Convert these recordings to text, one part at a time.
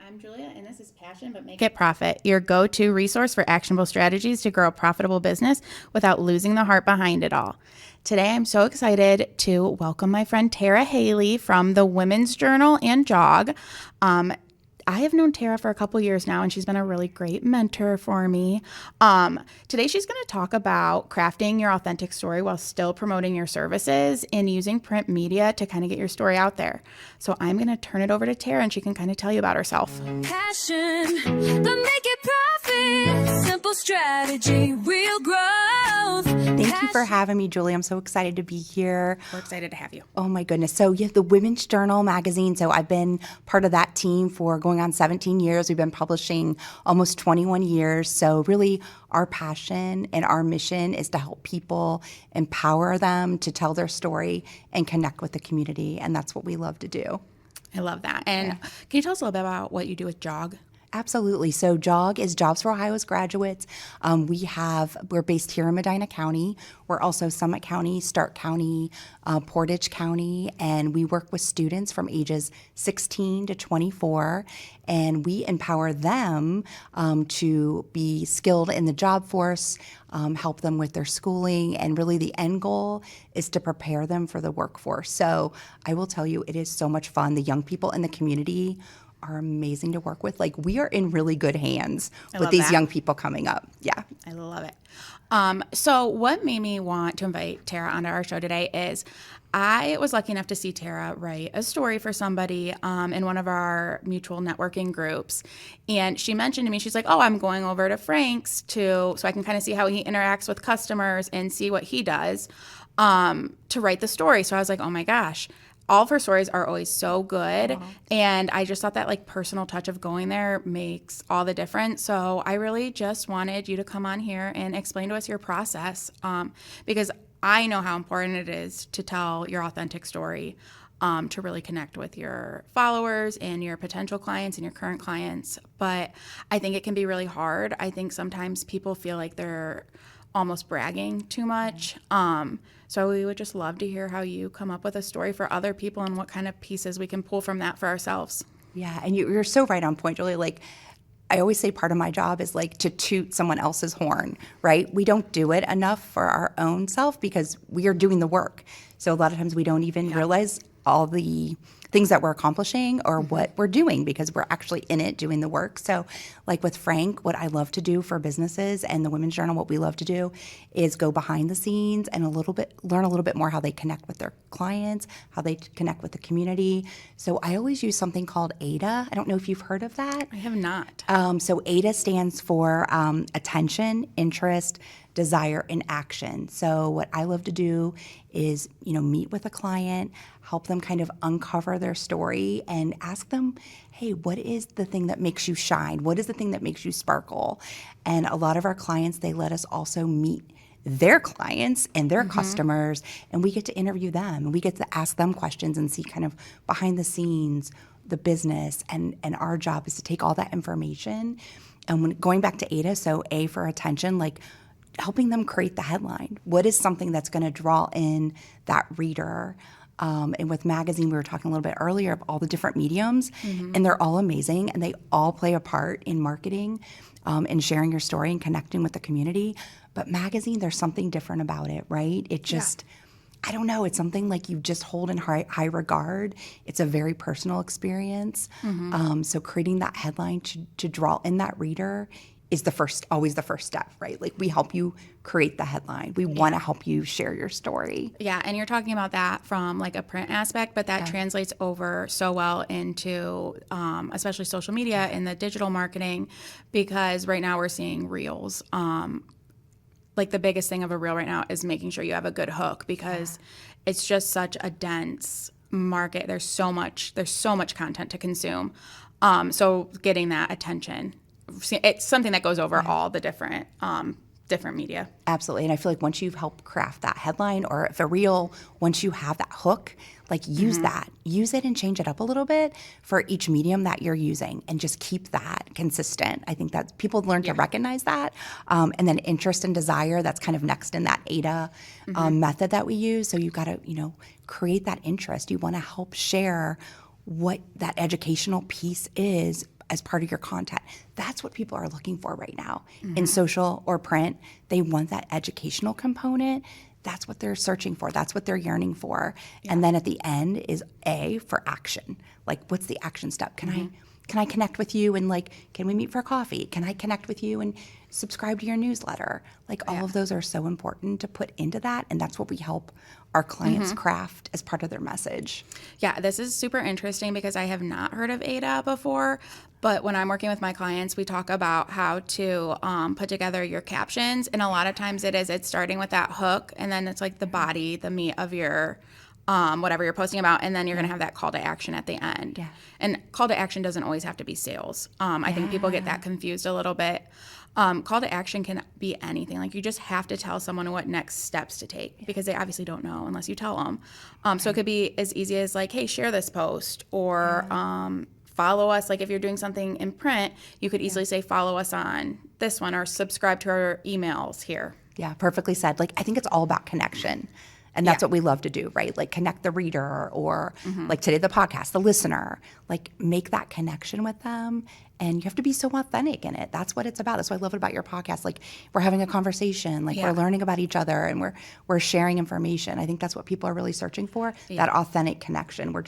I'm Julia, and this is Passion But Make It Profit, your go-to resource for actionable strategies to grow a profitable business without losing the heart behind it all. Today, I'm so excited to welcome my friend Tara Haley from the Women's Journal and Jog. I have known Tara for a couple years now, and she's been a really great mentor for me. Today, she's going to talk about crafting your authentic story while still promoting your services and using print media to kind of get your story out there. So I'm going to turn it over to Tara, and she can kind of tell you about herself. Passion, but make it profit. Simple strategy, real growth. Thank you for having me, Julie. I'm so excited to be here. We're excited to have you. Oh my goodness. So yeah, the Women's Journal magazine. So I've been part of that team for going on 17 years. We've been publishing almost 21 years. So really our passion and our mission is to help people, empower them to tell their story and connect with the community. And that's what we love to do. I love that. And Can you tell us a little bit about what you do with Jog? Absolutely. So JOG is Jobs for Ohio's Graduates. We're based here in Medina County. We're also Summit County, Stark County, Portage County, and we work with students from ages 16 to 24, and we empower them to be skilled in the job force, help them with their schooling, and really the end goal is to prepare them for the workforce. So I will tell you, it is so much fun. The young people in the community are amazing to work with. Like, we are in really good hands with these young people coming up. Yeah. I love it. So what made me want to invite Tara onto our show today is I was lucky enough to see Tara write a story for somebody in one of our mutual networking groups. And she mentioned to me, she's like, oh, I'm going over to Frank's so I can kind of see how he interacts with customers and see what he does to write the story. So I was like, oh my gosh. All of her stories are always so good. And I just thought that like personal touch of going there makes all the difference. So I really just wanted you to come on here and explain to us your process because I know how important it is to tell your authentic story to really connect with your followers and your potential clients and your current clients. But I think it can be really hard. I think sometimes people feel like they're almost bragging too much. So we would just love to hear how you come up with a story for other people and what kind of pieces we can pull from that for ourselves. Yeah, and you're so right on point, Julie. Like, I always say part of my job is like to toot someone else's horn, right? We don't do it enough for our own self because we are doing the work. So a lot of times we don't even realize all the things that we're accomplishing or what we're doing because we're actually in it doing the work. So like with Frank, what I love to do for businesses and the Women's Journal, what we love to do is go behind the scenes and learn a little bit more how they connect with their clients, how they connect with the community. So I always use something called ADA. I don't know if you've heard of that. I have not. So ADA stands for attention, interest, desire, and action. So what I love to do is, meet with a client, help them kind of uncover their story and ask them, hey, what is the thing that makes you shine? What is the thing that makes you sparkle? And a lot of our clients, they let us also meet their clients and their customers, and we get to interview them, and we get to ask them questions and see kind of behind the scenes, the business, and our job is to take all that information. And when going back to ADA, so A for attention, like helping them create the headline. What is something that's going to draw in that reader? And with magazine, we were talking a little bit earlier of all the different mediums, and they're all amazing, and they all play a part in marketing and sharing your story and connecting with the community. But magazine, there's something different about it, right? It just, I don't know, it's something like you just hold in high regard. It's a very personal experience. So creating that headline to draw in that reader is always the first step, right? Like, we help you create the headline. We want to help you share your story. Yeah, and you're talking about that from like a print aspect, but that translates over so well into especially social media and the digital marketing, because right now we're seeing reels. Like the biggest thing of a reel right now is making sure you have a good hook, because it's just such a dense market. There's so much content to consume. So getting that attention, it's something that goes over all the different media. Absolutely. And I feel like once you've helped craft that headline, or if a reel, once you have that hook, like use it and change it up a little bit for each medium that you're using, and just keep that consistent. I think that people learn to recognize that. And then interest and desire, that's kind of next in that ADA method that we use. So you've got to, create that interest. You want to help share what that educational piece is as part of your content. That's what people are looking for right now in social or print. They want that educational component. That's what they're searching for. That's what they're yearning for. And then at the end is A for action. Like, what's the action step? Can I connect with you and like, can we meet for coffee? Can I connect with you and subscribe to your newsletter? Like all of those are so important to put into that. And that's what we help our clients craft as part of their message. Yeah, this is super interesting because I have not heard of ADA before. But when I'm working with my clients, we talk about how to put together your captions. And a lot of times it's starting with that hook, and then it's like the body, the meat of your whatever you're posting about, and then you're going to have that call to action at the end. Yeah. And call to action doesn't always have to be sales. I think people get that confused a little bit. Call to action can be anything. Like, you just have to tell someone what next steps to take because they obviously don't know unless you tell them. So it could be as easy as like, hey, share this post, or follow us. Like, if you're doing something in print, you could easily say, follow us on this one, or subscribe to our emails here. Yeah, perfectly said. Like, I think it's all about connection. And that's what we love to do, right? Like, connect the reader, or like today, the podcast, the listener, like make that connection with them. And you have to be so authentic in it. That's what it's about. That's what I love about your podcast. Like, we're having a conversation, like we're learning about each other, and we're sharing information. I think that's what people are really searching for, that authentic connection. We're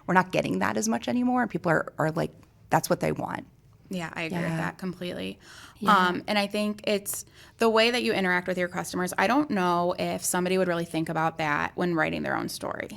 not getting that as much anymore. And people are like, that's what they want. Yeah, I agree with that completely. And I think it's the way that you interact with your customers. I don't know if somebody would really think about that when writing their own story.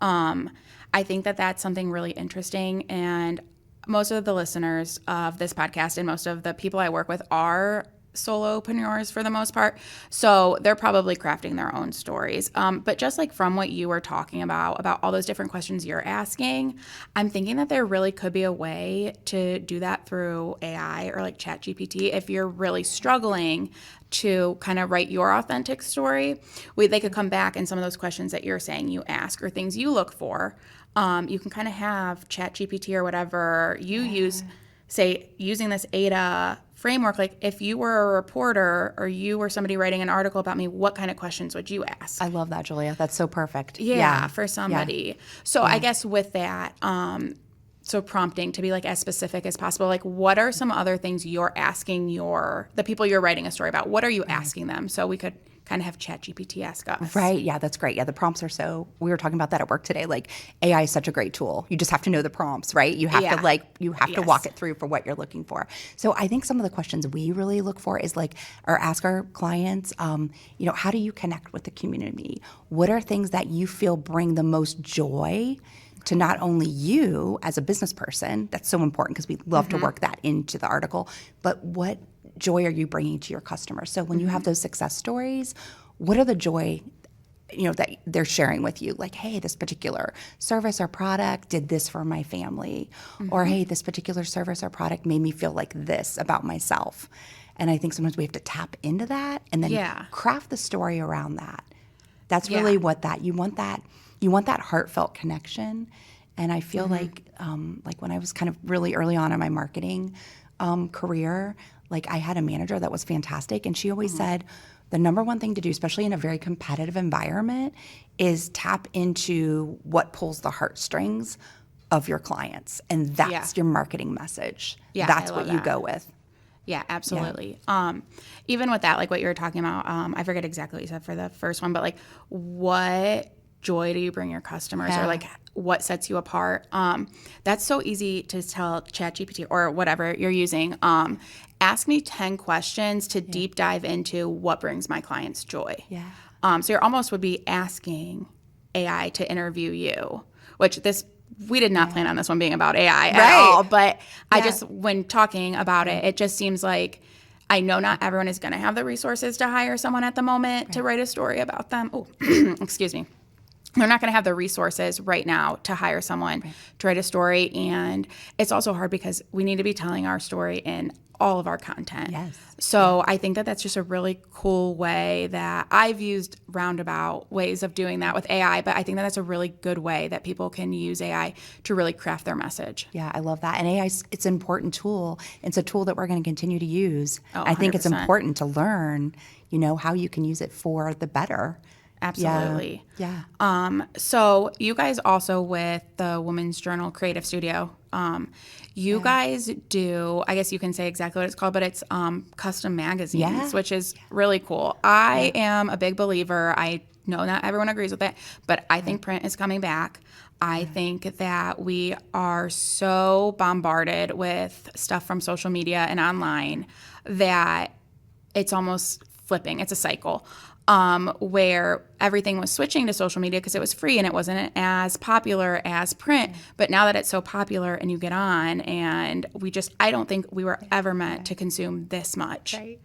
I think that that's something really interesting. And most of the listeners of this podcast and most of the people I work with are solopreneurs for the most part. So they're probably crafting their own stories. But just like from what you were talking about all those different questions you're asking, I'm thinking that there really could be a way to do that through AI or like ChatGPT if you're really struggling to kind of write your authentic story. They could come back, and some of those questions that you're saying you ask or things you look for, you can kind of have ChatGPT or whatever you use, say, using this ADA framework. Like, if you were a reporter or you were somebody writing an article about me, what kind of questions would you ask? I love that, Julia. That's so perfect. Yeah, for somebody. So I guess with that, so prompting to be like as specific as possible. Like, what are some other things you're asking the people you're writing a story about? What are you asking them? So we could kind of have ChatGPT ask us. Right. Yeah, that's great. Yeah, the prompts are we were talking about that at work today. Like, AI is such a great tool. You just have to know the prompts, right? You have to walk it through for what you're looking for. So I think some of the questions we really look for is like, or ask our clients, how do you connect with the community? What are things that you feel bring the most joy to not only you as a business person? That's so important because we love to work that into the article, but what joy are you bringing to your customers? So when you have those success stories, what are the joy, that they're sharing with you? Like, hey, this particular service or product did this for my family, or hey, this particular service or product made me feel like this about myself. And I think sometimes we have to tap into that and then craft the story around that. That's really what you want that heartfelt connection. And I feel like when I was kind of really early on in my marketing career, like, I had a manager that was fantastic, and she always said the number one thing to do, especially in a very competitive environment, is tap into what pulls the heartstrings of your clients, and that's your marketing message. Yeah, that's what you go with. Yeah, absolutely. Yeah. Even with that, like what you were talking about, I forget exactly what you said for the first one, but like, what joy do you bring your customers, or like what sets you apart? That's so easy to tell ChatGPT or whatever you're using. Ask me 10 questions to deep dive into what brings my clients joy. Yeah. So you almost would be asking AI to interview you, which we did not plan on this one being about AI at all. But I just, when talking about it, it just seems like, I know not everyone is going to have the resources to hire someone at the moment to write a story about them. Oh, excuse me. They're not going to have the resources right now to hire someone to write a story. And it's also hard because we need to be telling our story in all of our content. Yes. So I think that that's just a really cool way that I've used roundabout ways of doing that with AI, but I think that that's a really good way that people can use AI to really craft their message. Yeah, I love that. And AI, it's an important tool. It's a tool that we're going to continue to use. Oh, I think it's important to learn, how you can use it for the better. Absolutely. Yeah. So you guys also with the Women's Journal Creative Studio, You guys do, I guess you can say exactly what it's called, but it's custom magazines, Yeah. which is really cool. I am a big believer. I know not everyone agrees with it, but I think print is coming back. I think that we are so bombarded with stuff from social media and online that it's almost flipping. It's a cycle. Where everything was switching to social media because it was free and it wasn't as popular as print. But now that it's so popular and you get on, and I don't think we were ever meant to consume this much. Right.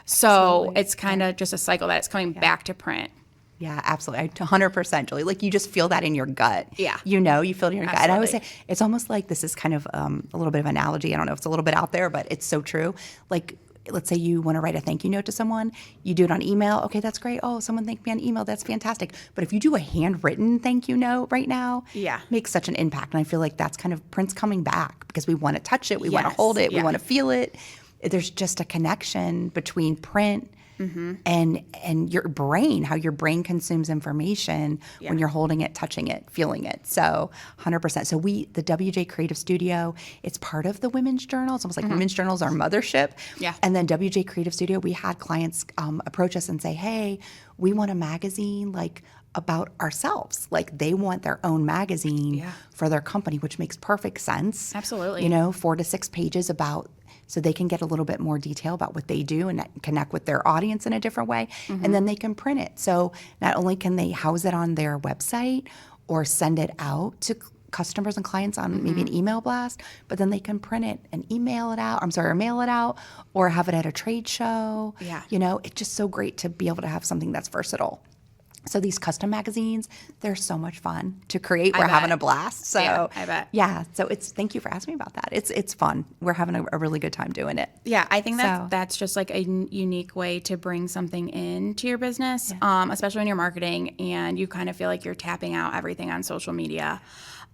So Absolutely. it's kind of just a cycle that it's coming back to print. Yeah, absolutely. 100%, Julie. Like, you just feel that in your gut. Yeah. You feel it in your gut. And I would say Absolutely. it's almost like, this is kind of a little bit of analogy. I don't know if it's a little bit out there, but it's so true. Like, let's say you want to write a thank you note to someone. You do it on email. Okay, that's great. Oh, someone thanked me on email. That's fantastic. But if you do a handwritten thank you note right now, Yeah. makes such an impact. And I feel like that's kind of print's coming back because we want to touch it. We want to Yes. hold it. We Yeah. want to feel it. There's just a connection between print and your brain, how your brain consumes information when you're holding it, touching it, feeling it. So 100%. So the WJ Creative Studio, it's part of the Women's Journal. It's almost like Women's Journal is our mothership. Yeah. And then WJ Creative Studio, we had clients approach us and say, hey, we want a magazine like about ourselves. Like, they want their own magazine for their company, which makes perfect sense. Absolutely. 4 to 6 pages about, so they can get a little bit more detail about what they do and connect with their audience in a different way. And then they can print it. So not only can they house it on their website or send it out to customers and clients on maybe an email blast, but then they can print it and email it out, or mail it out, or have it at a trade show. Yeah. It's just so great to be able to have something that's versatile. So these custom magazines, they're so much fun to create. We're having a blast. So Yeah, I bet. Yeah. So thank you for asking me about that. It's fun. We're having a really good time doing it. Yeah, I think So- that's just like a unique way to bring something into your business, especially when you're marketing and you kind of feel like you're tapping out everything on social media.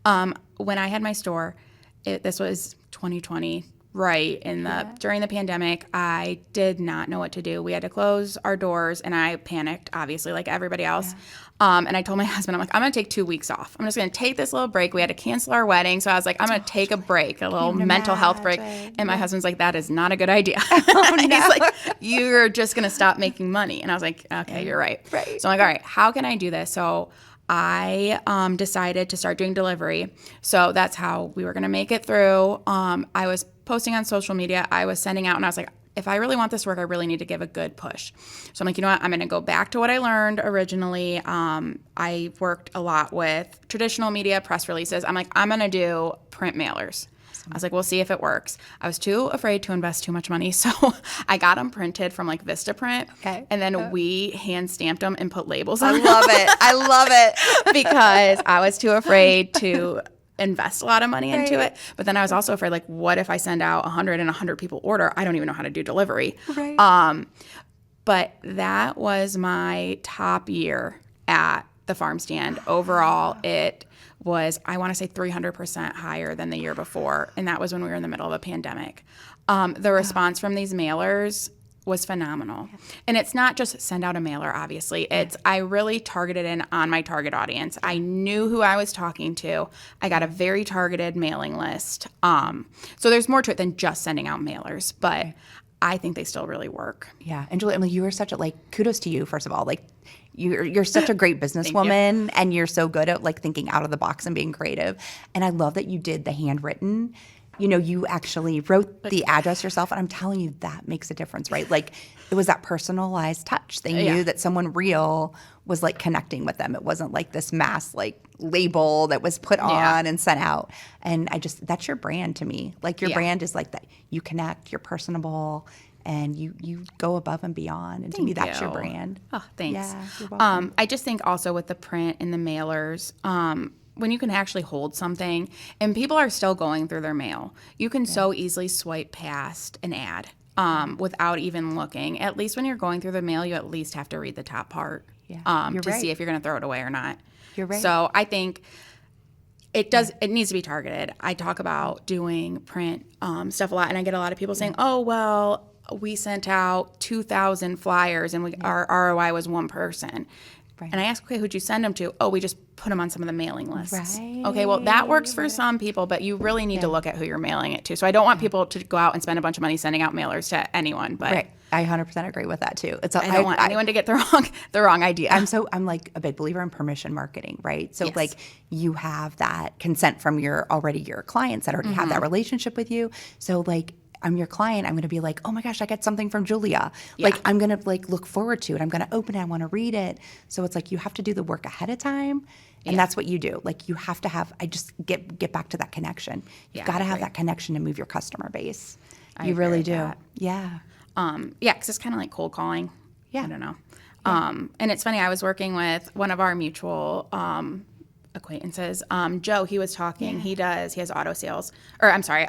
When I had my store, this was 2020, right during the pandemic. I did not know what to do. We had to close our doors, and I panicked, obviously, like everybody else. And I told my husband, I'm like, I'm going to take 2 weeks off. I'm just going to take this little break. We had to cancel our wedding. So I was like, I'm going to take a break, a little mental health break. And my husband's like, that is not a good idea. He's like, you're just going to stop making money. And I was like, okay, you're right. So I'm like, all right, how can I do this? So I decided to start doing delivery. So that's how we were going to make it through. I was posting on social media. I was sending out, and I was like, if I really want this to work, I really need to give a good push. So I'm like, you know what? I'm going to go back to what I learned originally. I worked a lot with traditional media, press releases. I'm like, I'm going to do print mailers. I was like, we'll see if it works. I was too afraid to invest too much money, so I got them printed from like Vistaprint, and then we hand stamped them and put labels on them. I love it. Because I was too afraid to invest a lot of money into it. But then I was also afraid, like, what if I send out 100 and 100 people order? I don't even know how to do delivery. But that was my top year at the farm stand. Overall, it was, I want to say, 300% higher than the year before. And that was when we were in the middle of a pandemic. The response from these mailers was phenomenal. And it's not just send out a mailer, obviously. I really targeted in on my target audience. I knew who I was talking to. I got a very targeted mailing list. So there's more to it than just sending out mailers, but I think they still really work. Yeah. And Julie, I mean, you are such a, kudos to you, first of all. You're such a great businesswoman, and you're so good at thinking out of the box and being creative. And I love that you did the handwritten. You actually wrote the address yourself, and I'm telling you, that makes a difference, right? It was that personalized touch. They knew that someone real was connecting with them. It wasn't this mass label that was put on and sent out. And that's your brand to me. Your brand is that you connect, you're personable, and you go above and beyond. And to me, that's your brand. Oh, thanks. Yeah, you're welcome. I just think also with the print and the mailers, when you can actually hold something and people are still going through their mail, you can so easily swipe past an ad without even looking. At least when you're going through the mail, you at least have to read the top part to see if you're going to throw it away or not. You're right. So I think it needs to be targeted. I talk about doing print stuff a lot, and I get a lot of people saying, oh, well, we sent out 2,000 flyers and our ROI was one person. Right. And I ask, okay, who'd you send them to? Oh, we just put them on some of the mailing lists. Right. Okay, well, that works for some people, but you really need to look at who you're mailing it to. So I don't want people to go out and spend a bunch of money sending out mailers to anyone. But Right. I 100% agree with that too. I don't want anyone to get the wrong idea. I'm like a big believer in permission marketing, right? So Yes. like you have that consent from your clients that already have that relationship with you. So like I'm your client, I'm going to be like, oh my gosh, I got something from Julia. Like I'm going to like look forward to it. I'm going to open it. I want to read it. So it's like you have to do the work ahead of time. And that's what you do. Like you have to have, I just get back to that connection. You've got to have that connection to move your customer base. You really do. That. Yeah. Because it's kind of like cold calling. Yeah. I don't know. And it's funny, I was working with one of our mutual acquaintances, Joe. He was talking, he has auto sales, or I'm sorry,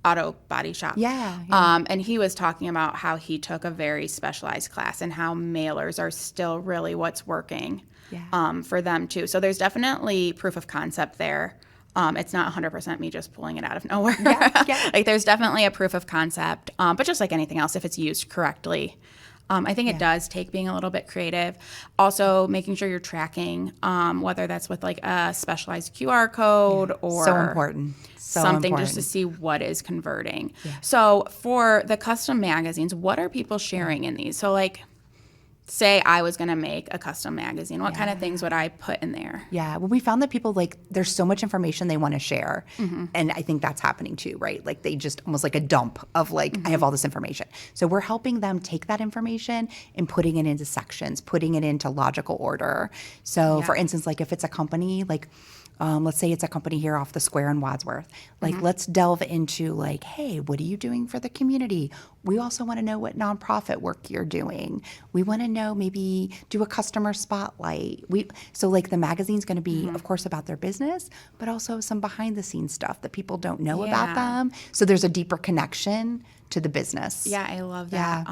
auto body shop. Yeah. And he was talking about how he took a very specialized class and how mailers are still really what's working for them too. So there's definitely proof of concept there. It's not 100% me just pulling it out of nowhere. Like there's definitely a proof of concept, but just like anything else, if it's used correctly. I think it does take being a little bit creative. Also, making sure you're tracking, whether that's with like a specialized QR code or So important. So something important. just to see what is converting. So for the custom magazines, what are people sharing in these? So like, say I was going to make a custom magazine, what kind of things would I put in there? Yeah, well, we found that people like there's so much information they want to share, and I think that's happening too, right? Like they just almost like a dump of like I have all this information. So we're helping them take that information and putting it into sections, putting it into logical order. So for instance, like if it's a company, like let's say it's a company here off the square in Wadsworth. Like, let's delve into like, hey, what are you doing for the community? We also want to know what nonprofit work you're doing. We want to know maybe do a customer spotlight. So like the magazine's going to be, of course, about their business, but also some behind the scenes stuff that people don't know about them. So there's a deeper connection to the business. Yeah, I love that.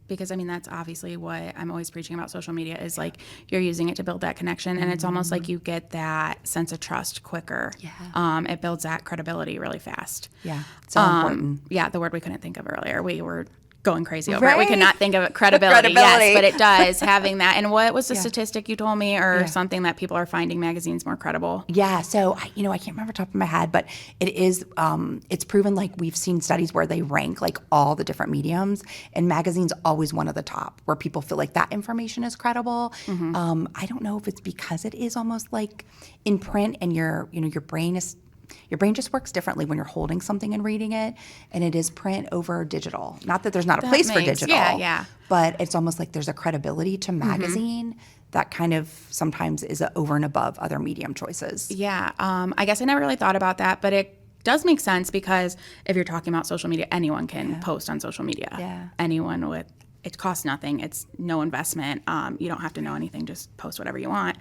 Because I mean, that's obviously what I'm always preaching about social media is like you're using it to build that connection, and it's almost like you get that sense of trust quicker. It builds that credibility really fast. Yeah, so important. Yeah, the word we couldn't think of earlier. We were going crazy over it. We could not think of it. Credibility. Credibility. Yes, but it does, having that. And what was the statistic you told me, or something that people are finding magazines more credible? Yeah, so I can't remember top of my head, but it is it's proven, like we've seen studies where they rank like all the different mediums, and magazines always one of the top where people feel like that information is credible. I don't know if it's because it is almost like in print, and your brain just works differently when you're holding something and reading it, and it is print over digital. Not that there's not a place for digital, but it's almost like there's a credibility to magazine that kind of sometimes is over and above other medium choices. Yeah, I guess I never really thought about that, but it does make sense because if you're talking about social media, anyone can post on social media. Anyone with it costs nothing. It's no investment. You don't have to know anything. Just post whatever you want.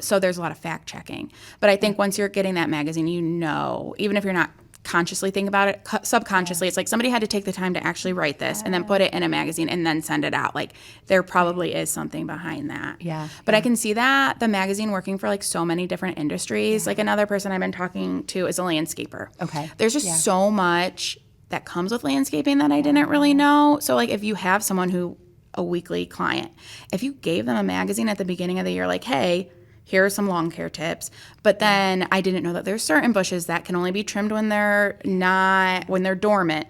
So there's a lot of fact checking. But I think once you're getting that magazine, even if you're not consciously thinking about it, subconsciously, it's like somebody had to take the time to actually write this and then put it in a magazine and then send it out. Like there probably is something behind that. But I can see that the magazine working for like so many different industries. Like another person I've been talking to is a landscaper. There's just so much that comes with landscaping that I didn't really know. So like if you have someone a weekly client, if you gave them a magazine at the beginning of the year, like, hey, here are some lawn care tips, but then I didn't know that there's certain bushes that can only be trimmed when they're dormant.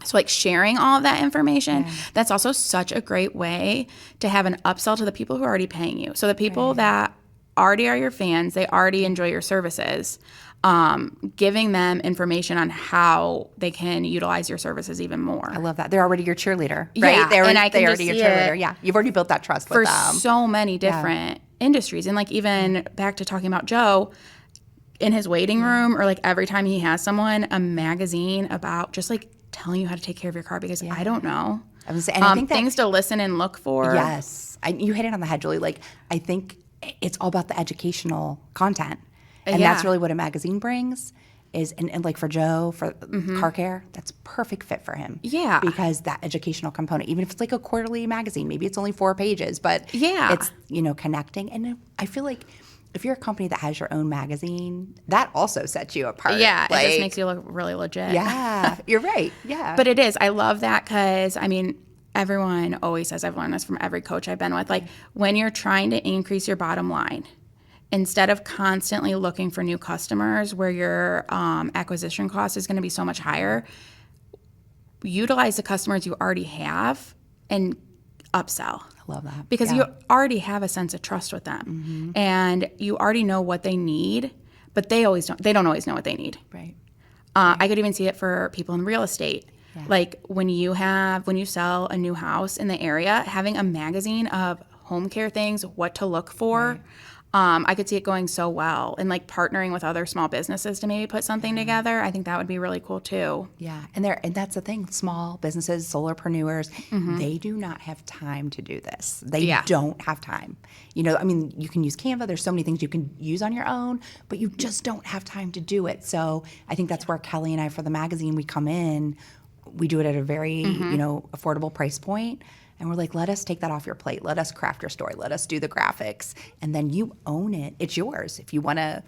So like sharing all of that information, that's also such a great way to have an upsell to the people who are already paying you. So the people that already are your fans, they already enjoy your services. Giving them information on how they can utilize your services even more. I love that. They're already your cheerleader, right? Yeah, they're and I can already just your see cheerleader. it Yeah, you've already built that trust with them. For so many different industries. And like even back to talking about Joe, in his waiting room or like every time he has someone, a magazine about just like telling you how to take care of your car because I don't know. I was, and I think things to listen and look for. Yes. You hit it on the head, Julie. Like I think it's all about the educational content. And that's really what a magazine brings is, and like for Joe, for car care, that's perfect fit for him. Yeah. Because that educational component, even if it's like a quarterly magazine, maybe it's only 4 pages, but it's, connecting. And I feel like if you're a company that has your own magazine, that also sets you apart. Yeah, it just makes you look really legit. Yeah, you're right. Yeah. But it is. I love that because, I mean, everyone always says, I've learned this from every coach I've been with, like when you're trying to increase your bottom line, instead of constantly looking for new customers where your acquisition cost is going to be so much higher, utilize the customers you already have and upsell. I love that. Because you already have a sense of trust with them. And you already know what they need, but they don't always know what they need. Right. I could even see it for people in real estate. Yeah. Like when you sell a new house in the area, having a magazine of home care things, what to look for. I could see it going so well, and like partnering with other small businesses to maybe put something together. I think that would be really cool too. Yeah, and that's the thing. Small businesses, solopreneurs, they do not have time to do this. They don't have time. You know, I mean, you can use Canva. There's so many things you can use on your own, but you just don't have time to do it. So I think that's where Kelly and I, for the magazine, we come in. We do it at a very, affordable price point. And we're like, let us take that off your plate. Let us craft your story. Let us do the graphics. And then you own it. It's yours. If you want to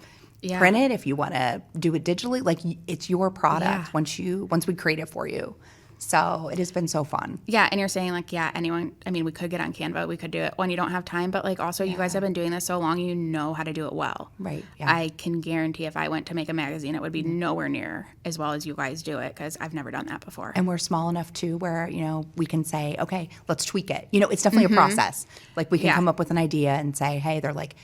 print it, if you want to do it digitally, like it's your product once we create it for you. So it has been so fun. Yeah, and you're saying like, anyone, I mean, we could get on Canva, we could do it when you don't have time, but like also you guys have been doing this so long, you know how to do it well. Right, yeah. I can guarantee if I went to make a magazine, it would be nowhere near as well as you guys do it, because I've never done that before. And we're small enough too where, we can say, okay, let's tweak it. It's definitely a process. Like we can come up with an idea and say, hey, they're like,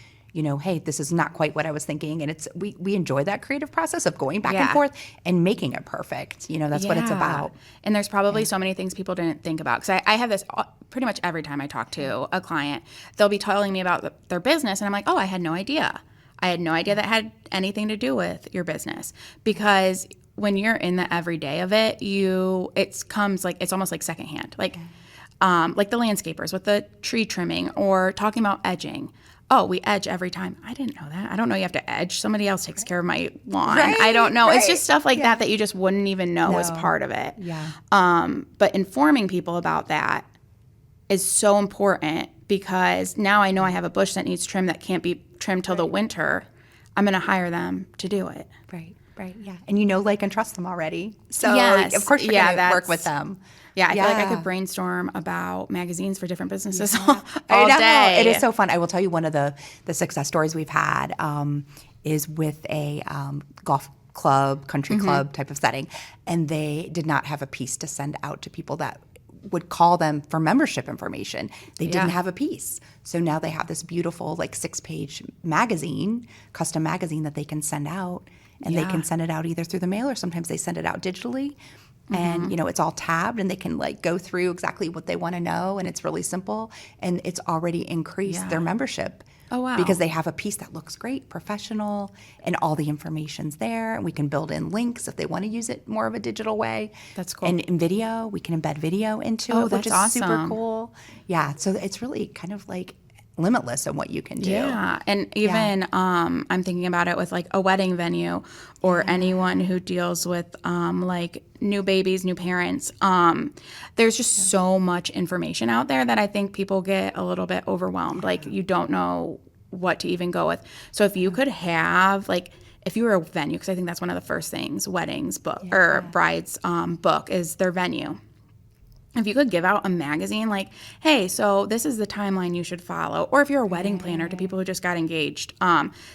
hey, this is not quite what I was thinking. And we enjoy that creative process of going back and forth and making it perfect. That's what it's about. And there's probably so many things people didn't think about. Because I have this pretty much every time I talk to a client. They'll be telling me about their business, and I'm like, oh, I had no idea. I had no idea that had anything to do with your business. Because when you're in the everyday of it, it's almost like secondhand. Like the landscapers with the tree trimming or talking about edging. Oh, we edge every time. I didn't know that. I don't know you have to edge. Somebody else takes care of my lawn. Right, I don't know. right. It's just stuff like that you just wouldn't even know is part of it. Yeah. But informing people about that is so important, because now I know I have a bush that needs trim that can't be trimmed till the winter. I'm going to hire them to do it. Right, yeah. And like, and trust them already. So, Yes. of course, you're going to work with them. Yeah, I feel like I could brainstorm about magazines for different businesses I all know. day. It is so fun. I will tell you one of the success stories we've had is with a golf club, country club type of setting. And they did not have a piece to send out to people that would call them for membership information. They didn't have a piece. So now they have this beautiful 6-page magazine, custom magazine that they can send out. And they can send it out either through the mail, or sometimes they send it out digitally. And, it's all tabbed, and they can go through exactly what they want to know. And it's really simple. And it's already increased their membership. Oh, wow. Because they have a piece that looks great, professional, and all the information's there. And we can build in links if they want to use it more of a digital way. That's cool. And in video, we can embed video into it, which is super awesome. Cool. Yeah, so it's really kind of limitless in what you can do. Yeah, and even I'm thinking about it with a wedding venue, or anyone who deals with new babies, new parents. There's just so much information out there that I think people get a little bit overwhelmed. You don't know what to even go with. So if you could have if you were a venue, because I think that's one of the first things weddings book or brides book is their venue. If you could give out a magazine hey, so this is the timeline you should follow. Or if you're a wedding planner to people who just got engaged,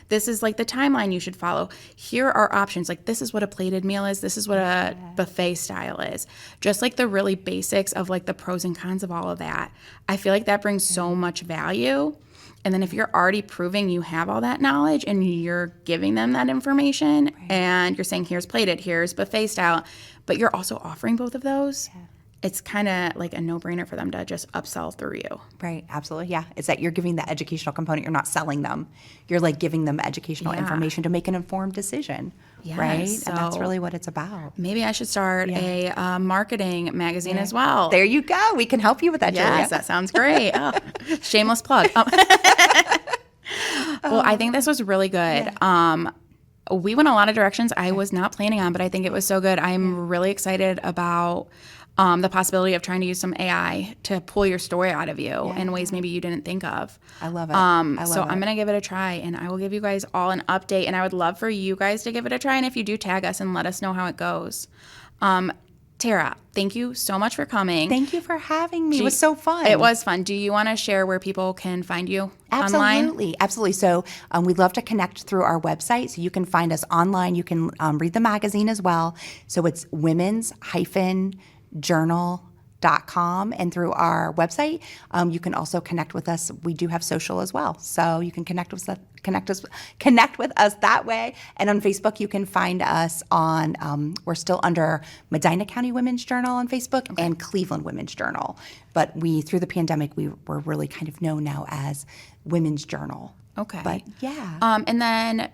this is the timeline you should follow. Here are options. This is what a plated meal is. This is what a buffet style is. Just the really basics of the pros and cons of all of that. I feel that brings so much value. And then if you're already proving you have all that knowledge and you're giving them that information and you're saying here's plated, here's buffet style, but you're also offering both of those, it's kind of a no-brainer for them to just upsell through you. Right, absolutely, yeah. It's that you're giving the educational component. You're not selling them. You're giving them educational information to make an informed decision, right? So and that's really what it's about. Maybe I should start a marketing magazine as well. There you go. We can help you with that, Julia. Yes, that sounds great. Oh, shameless plug. Well, I think this was really good. We went a lot of directions I was not planning on, but I think it was so good. I'm really excited about the possibility of trying to use some AI to pull your story out of you in ways maybe you didn't think of. I love it. I'm going to give it a try, and I will give you guys all an update, and I would love for you guys to give it a try, and if you do, tag us and let us know how it goes. Tara, thank you so much for coming. Thank you for having me. It was so fun. It was fun. Do you want to share where people can find you online? Absolutely. So we'd love to connect through our website. So you can find us online. You can read the magazine as well. So it's women's-journal.com. And through our website, you can also connect with us. We do have social as well. So you can connect with us that way. And on Facebook, you can find us on, we're still under Medina County Women's Journal on Facebook and Cleveland Women's Journal. But through the pandemic, we were really kind of known now as Women's Journal. Okay. But yeah. And then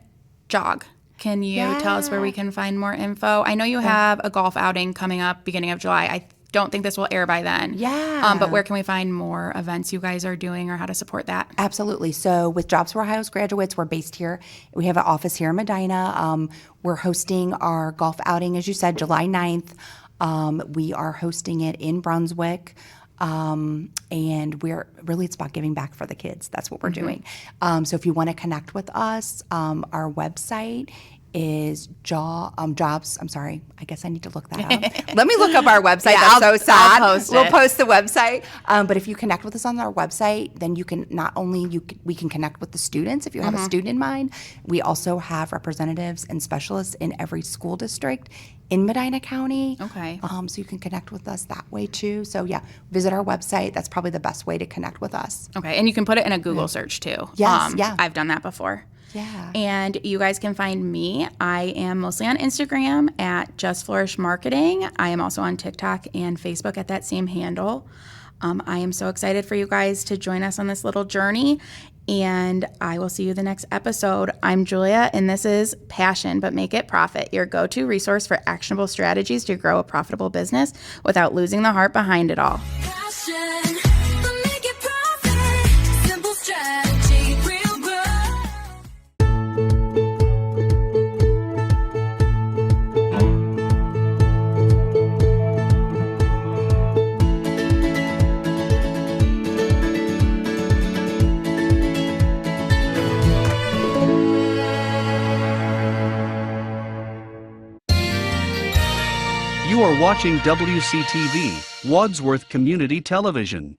JOG. Can you tell us where we can find more info? I know you have a golf outing coming up beginning of July. I don't think this will air by then. Yeah. But where can we find more events you guys are doing or how to support that? Absolutely. So with Jobs for Ohio's graduates, we're based here. We have an office here in Medina. We're hosting our golf outing, as you said, July 9th. We are hosting it in Brunswick. And it's about giving back for the kids. That's what we're doing. So if you want to connect with us, our website is jobs. I'm sorry. I guess I need to look that up. Let me look up our website. That's so sad. We'll post the website. But if you connect with us on our website, then you can we can connect with the students if you have a student in mind. We also have representatives and specialists in every school district in Medina County. Okay. So you can connect with us that way too. So yeah, visit our website. That's probably the best way to connect with us. Okay. And you can put it in a Google search too. Yes. Yeah. I've done that before. Yeah. And you guys can find me. I am mostly on Instagram at Just Flourish Marketing. I am also on TikTok and Facebook at that same handle. I am so excited for you guys to join us on this little journey, and I will see you the next episode. I'm Julia, and this is Passion, but Make It Profit, your go-to resource for actionable strategies to grow a profitable business without losing the heart behind it all. Passion, but make it profit. Simple strategy, real growth. You are watching WCTV, Wadsworth Community Television.